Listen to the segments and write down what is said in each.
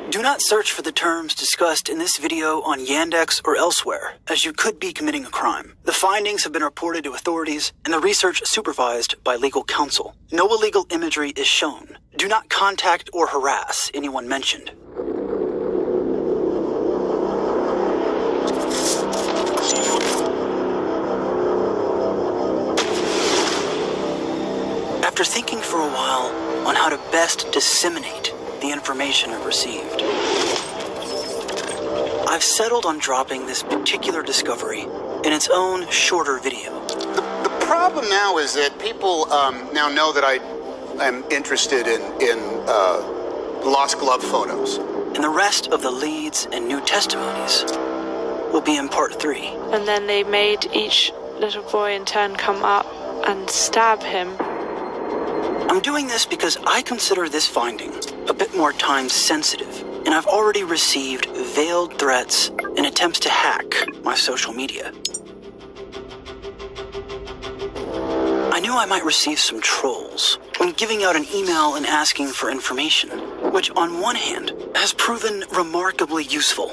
Do not search for the terms discussed in this video on Yandex or elsewhere, as you could be committing a crime. The findings have been reported to authorities and the research supervised by legal counsel. No illegal imagery is shown. Do not contact or harass anyone mentioned. After thinking for a while on how to best disseminate the information I've received, I've settled on dropping this particular discovery in its own shorter video. The problem now is that people now know that I am interested in lost glove photos. And the rest of the leads and new testimonies will be in part 3. And then they made each little boy in turn come up and stab him. I'm doing this because I consider this finding a bit more time sensitive, and I've already received veiled threats and attempts to hack my social media. I knew I might receive some trolls when giving out an email and asking for information, which on one hand has proven remarkably useful.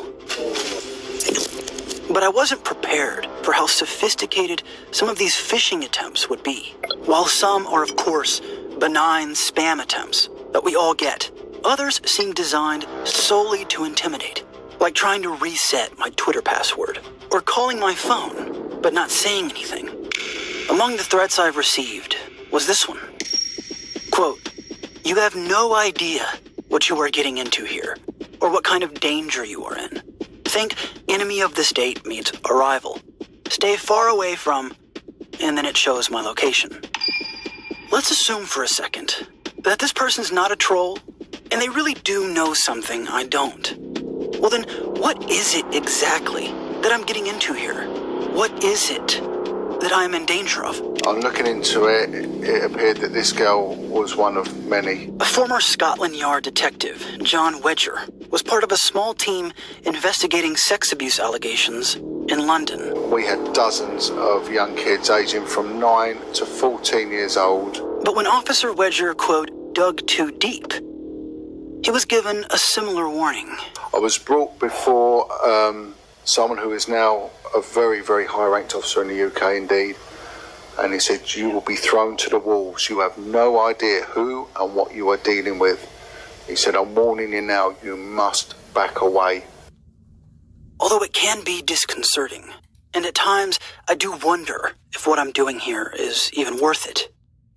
But I wasn't prepared for how sophisticated some of these phishing attempts would be. While some are, of course, benign spam attempts that we all get, others seem designed solely to intimidate, like trying to reset my Twitter password, or calling my phone, but not saying anything. Among the threats I've received was this one. Quote, "You have no idea what you are getting into here, or what kind of danger you are in. Think enemy of the state means arrival. Stay far away from," and then it shows my location. Let's assume for a second that this person's not a troll, and they really do know something I don't. Well then, what is it exactly that I'm getting into here? What is it that I am in danger of? On looking into it, it appeared that this girl was one of many. A former Scotland Yard detective, John Wedger, was part of a small team investigating sex abuse allegations in London. We had dozens of young kids aging from 9 to 14 years old. But when Officer Wedger, quote, dug too deep, he was given a similar warning. I was brought before someone who is now a very, very high-ranked officer in the UK indeed. And he said, "You will be thrown to the wolves. You have no idea who and what you are dealing with." He said, "I'm warning you now, you must back away." Although it can be disconcerting, and at times I do wonder if what I'm doing here is even worth it.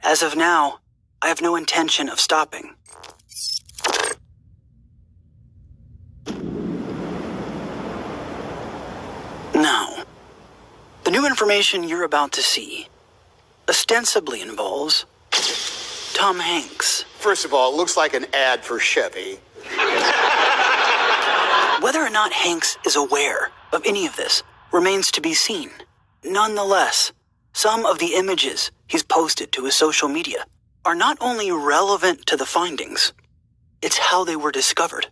As of now, I have no intention of stopping. Now, the new information you're about to see ostensibly involves Tom Hanks. First of all, it looks like an ad for Chevy. Whether or not Hanks is aware of any of this remains to be seen. Nonetheless, some of the images he's posted to his social media are not only relevant to the findings, it's how they were discovered.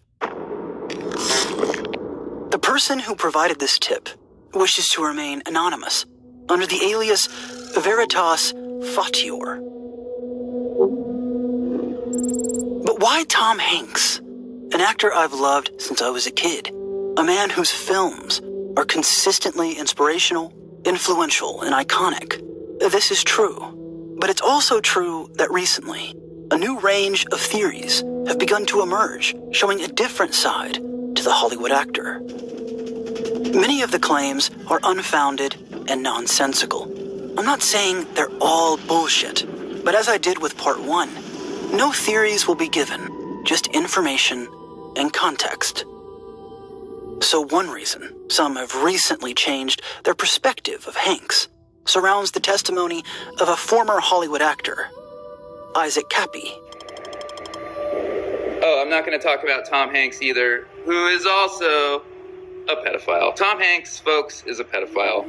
The person who provided this tip wishes to remain anonymous under the alias Veritas Fatior. But why Tom Hanks? An actor I've loved since I was a kid. A man whose films are consistently inspirational, influential, and iconic. This is true. But it's also true that recently, a new range of theories have begun to emerge, showing a different side to the Hollywood actor. Many of the claims are unfounded and nonsensical. I'm not saying they're all bullshit, but as I did with part 1, no theories will be given, just information and context. So one reason some have recently changed their perspective of Hanks surrounds the testimony of a former Hollywood actor, Isaac Cappy. Oh, I'm not going to talk about Tom Hanks either, who is also a pedophile. Tom Hanks, folks, is a pedophile.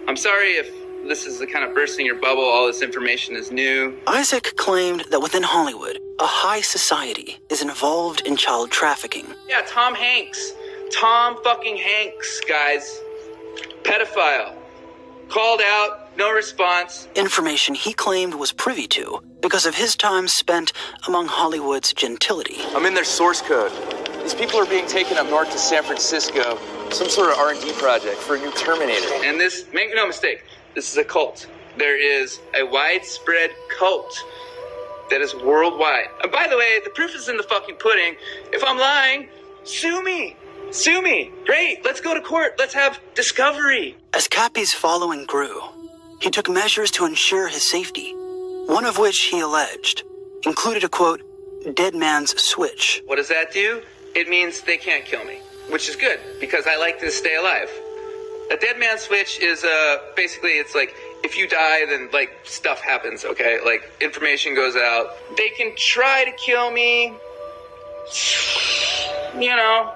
I'm sorry if this is the kind of bursting your bubble, all this information is new. Isaac claimed that within Hollywood, a high society is involved in child trafficking. Yeah, Tom Hanks. Tom fucking Hanks, guys. Pedophile. Called out, no response. Information he claimed was privy to because of his time spent among Hollywood's gentility. I'm in their source code. These people are being taken up north to San Francisco, some sort of R&D project for a new Terminator. And this, make no mistake, this is a cult. There is a widespread cult that is worldwide. And by the way, the proof is in the fucking pudding. If I'm lying, sue me. Sue me. Great. Let's go to court. Let's have discovery. As Cappy's following grew, he took measures to ensure his safety, one of which he alleged included a, quote, dead man's switch. What does that do? It means they can't kill me, which is good because I like to stay alive. A dead man's switch is basically it's like if you die, then like stuff happens, okay? Like information goes out. They can try to kill me. You know,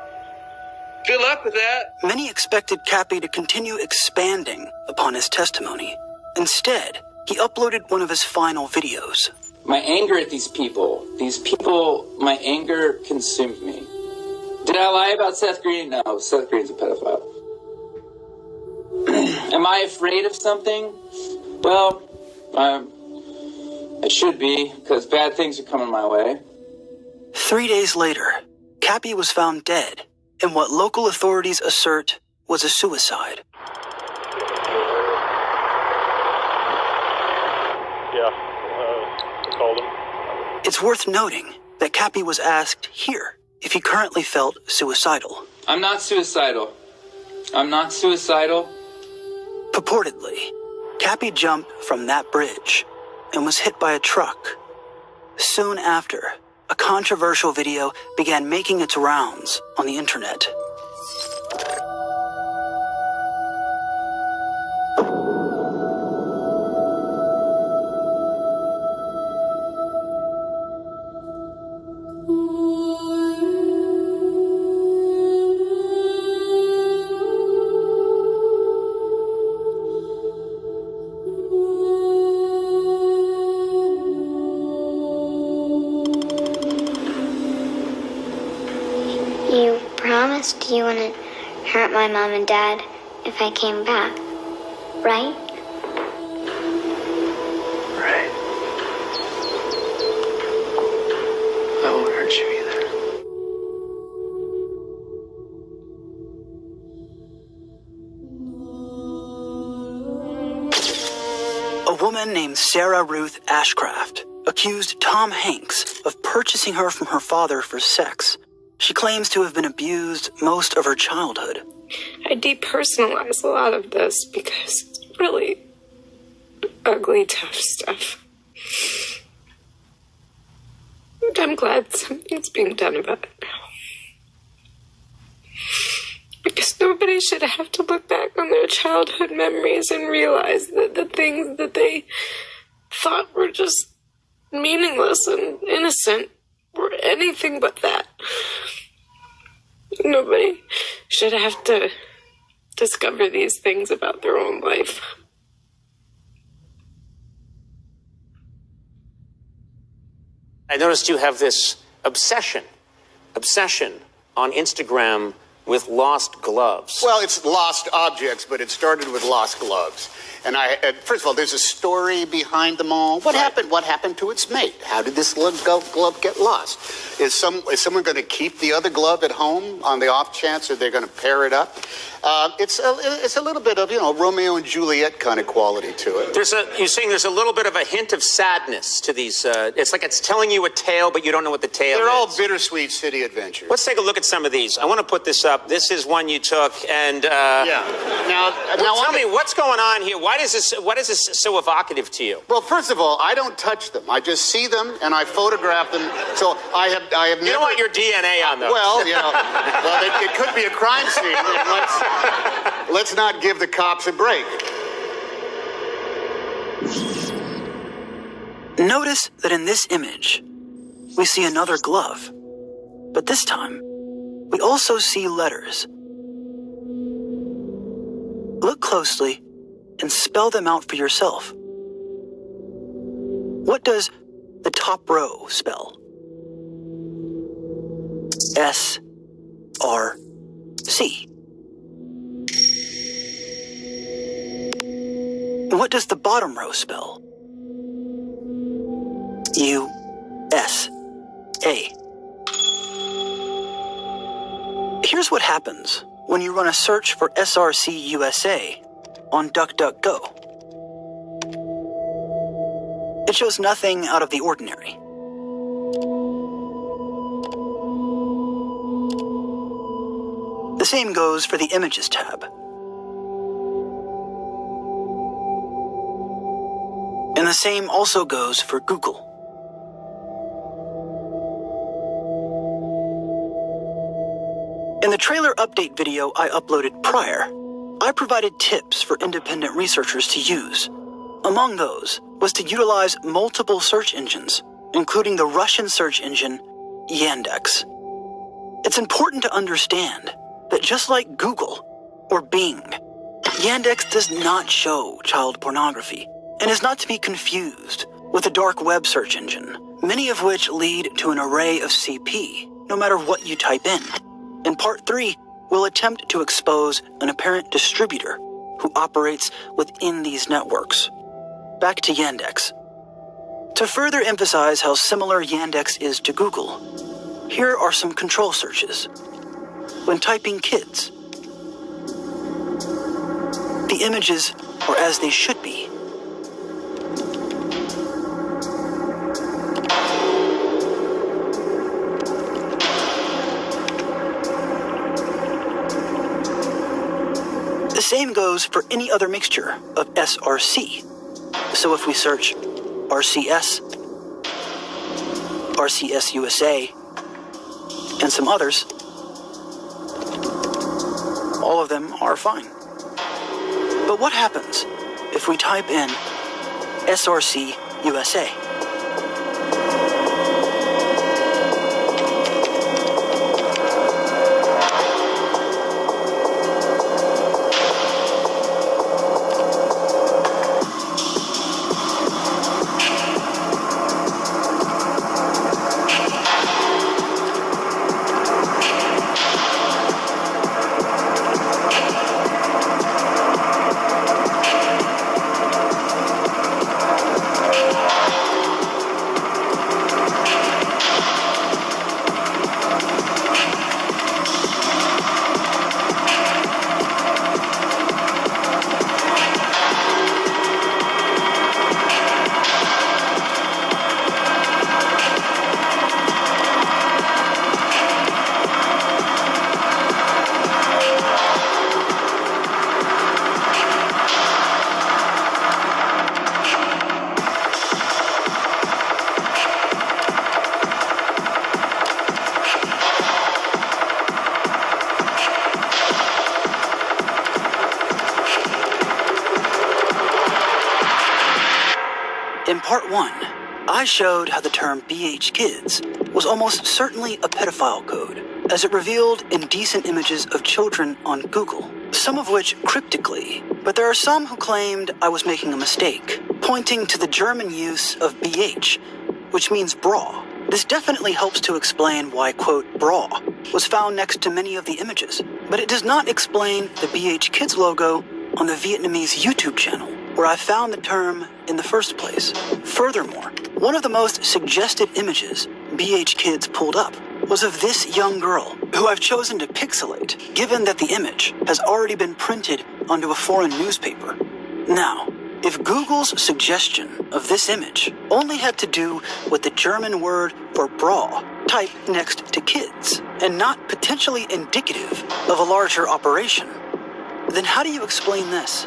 good luck with that. Many expected Cappy to continue expanding upon his testimony. Instead, he uploaded one of his final videos. My anger at these people, my anger consumed me. Did I lie about Seth Green? No, Seth Green's a pedophile. Am I afraid of something? Well, I should be, because bad things are coming my way. 3 days later, Cappy was found dead in what local authorities assert was a suicide. I called him. It's worth noting that Cappy was asked here if he currently felt suicidal. I'm not suicidal. Purportedly, Cappy jumped from that bridge and was hit by a truck. Soon after, a controversial video began making its rounds on the internet. You promised you wouldn't hurt my mom and dad if I came back, right? Right. I won't hurt you either. A woman named Sarah Ruth Ashcraft accused Tom Hanks of purchasing her from her father for sex. She claims to have been abused most of her childhood. I depersonalize a lot of this because it's really ugly, tough stuff. I'm glad something's being done about it now. Because nobody should have to look back on their childhood memories and realize that the things that they thought were just meaningless and innocent were anything but that. Nobody should have to discover these things about their own life. I noticed you have this obsession on Instagram with lost gloves. Well, it's lost objects, but it started with lost gloves. And first of all, there's a story behind them all. What happened? What happened to its mate? How did this glove get lost? Is someone going to keep the other glove at home on the off chance that they're going to pair it up? It's a little bit of, Romeo and Juliet kind of quality to it. You're saying there's a little bit of a hint of sadness to these. It's like it's telling you a tale, but you don't know what the tale is. They're all bittersweet city adventures. Let's take a look at some of these. I want to put this up. This is one you took, and yeah. Now tell me what's going on here. What is this so evocative to you? Well, first of all, I don't touch them. I just see them and I photograph them. So I have never. You don't want your DNA on those. Well, it could be a crime scene. Let's not give the cops a break. Notice that in this image, we see another glove. But this time, we also see letters. Look closely and spell them out for yourself. What does the top row spell? S-R-C. And what does the bottom row spell? Here's what happens when you run a search for SRC USA on DuckDuckGo. It shows nothing out of the ordinary. The same goes for the Images tab. And the same also goes for Google. In the trailer update video I uploaded prior, I provided tips for independent researchers to use. Among those was to utilize multiple search engines, including the Russian search engine Yandex. It's important to understand that just like Google or Bing, Yandex does not show child pornography and is not to be confused with the dark web search engine, many of which lead to an array of CP, no matter what you type in. In Part 3, we'll attempt to expose an apparent distributor who operates within these networks. Back to Yandex. To further emphasize how similar Yandex is to Google, here are some control searches. When typing kids, the images are as they should be. The same goes for any other mixture of SRC. So if we search RCS, RCS USA, and some others, all of them are fine. But what happens if we type in SRC USA? In Part 1, I showed how the term BH Kids was almost certainly a pedophile code, as it revealed indecent images of children on Google, some of which cryptically, but there are some who claimed I was making a mistake, pointing to the German use of BH, which means bra. This definitely helps to explain why, quote, bra was found next to many of the images, but it does not explain the BH Kids logo on the Vietnamese YouTube channel, where I found the term in the first place. Furthermore, one of the most suggested images BH Kids pulled up was of this young girl, who I've chosen to pixelate, given that the image has already been printed onto a foreign newspaper. Now, if Google's suggestion of this image only had to do with the German word for bra typed next to kids, and not potentially indicative of a larger operation, then how do you explain this?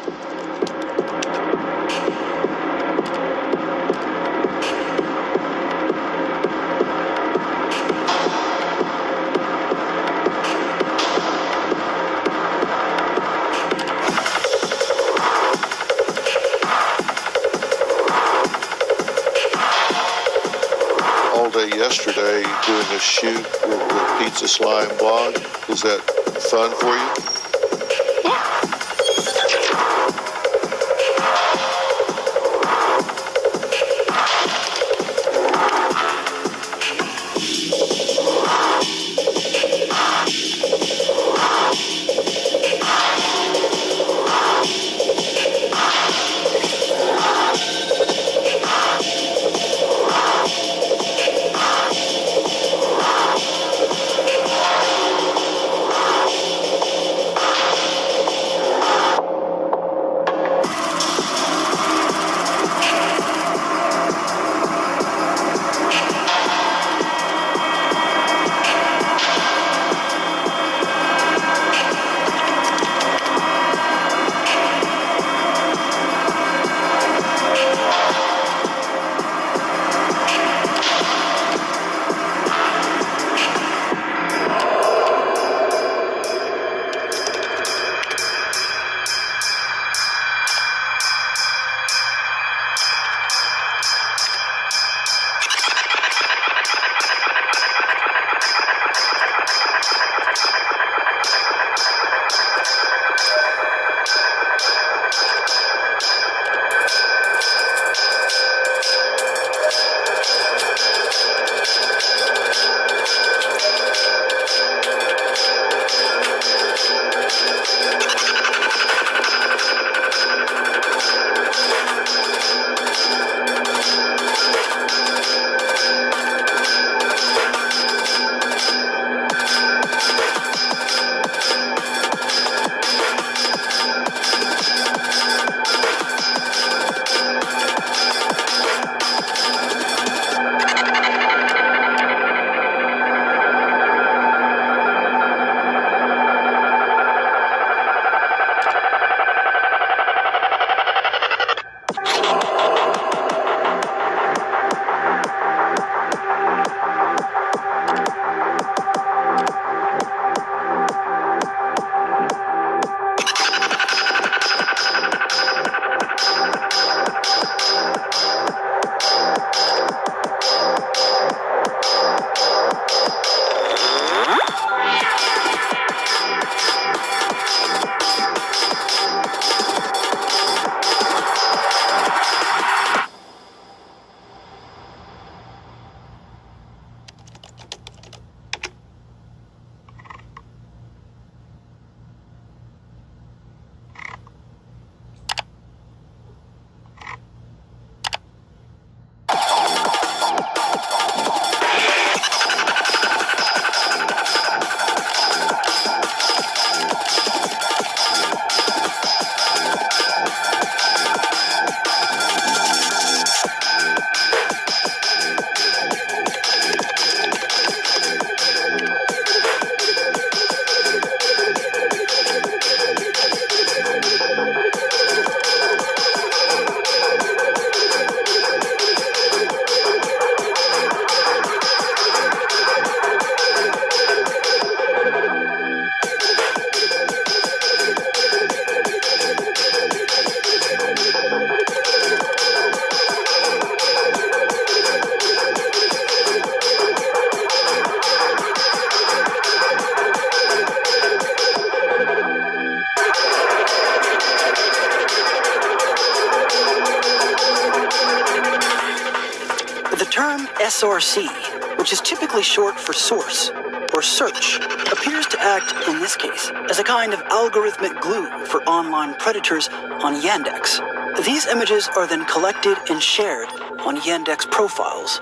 Yesterday doing a shoot with Pizza Slime Blog. Is that fun for you? SRC, which is typically short for source or search, appears to act, in this case, as a kind of algorithmic glue for online predators on Yandex. These images are then collected and shared on Yandex profiles.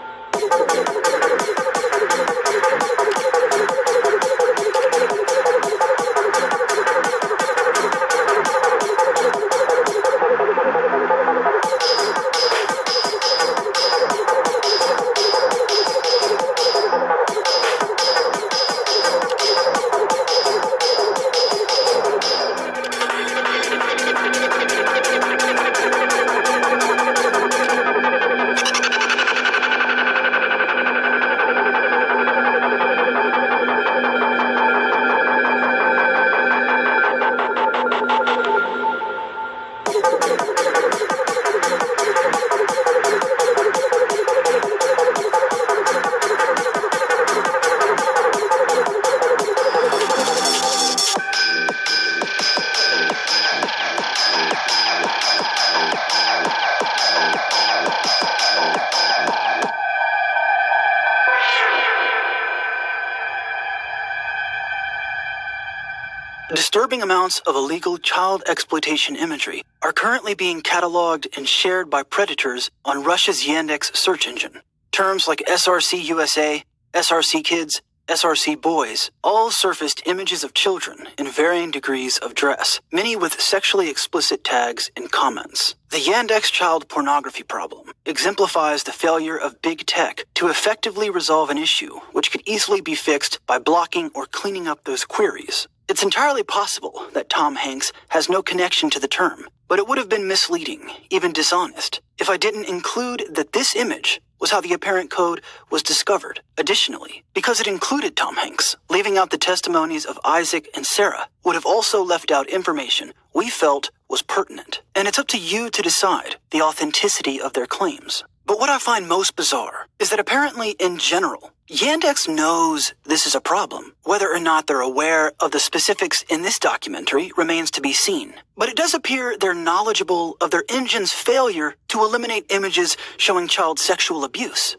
Disturbing amounts of illegal child exploitation imagery are currently being cataloged and shared by predators on Russia's Yandex search engine. Terms like SRC USA, SRC Kids, SRC Boys all surfaced images of children in varying degrees of dress, many with sexually explicit tags and comments. The Yandex child pornography problem exemplifies the failure of big tech to effectively resolve an issue which could easily be fixed by blocking or cleaning up those queries. It's entirely possible that Tom Hanks has no connection to the term, but it would have been misleading, even dishonest, if I didn't include that this image was how the apparent code was discovered. Additionally, because it included Tom Hanks, leaving out the testimonies of Isaac and Sarah would have also left out information we felt was pertinent. And it's up to you to decide the authenticity of their claims. But what I find most bizarre is that apparently, in general, Yandex knows this is a problem. Whether or not they're aware of the specifics in this documentary remains to be seen. But it does appear they're knowledgeable of their engine's failure to eliminate images showing child sexual abuse.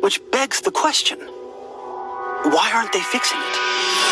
Which begs the question, why aren't they fixing it?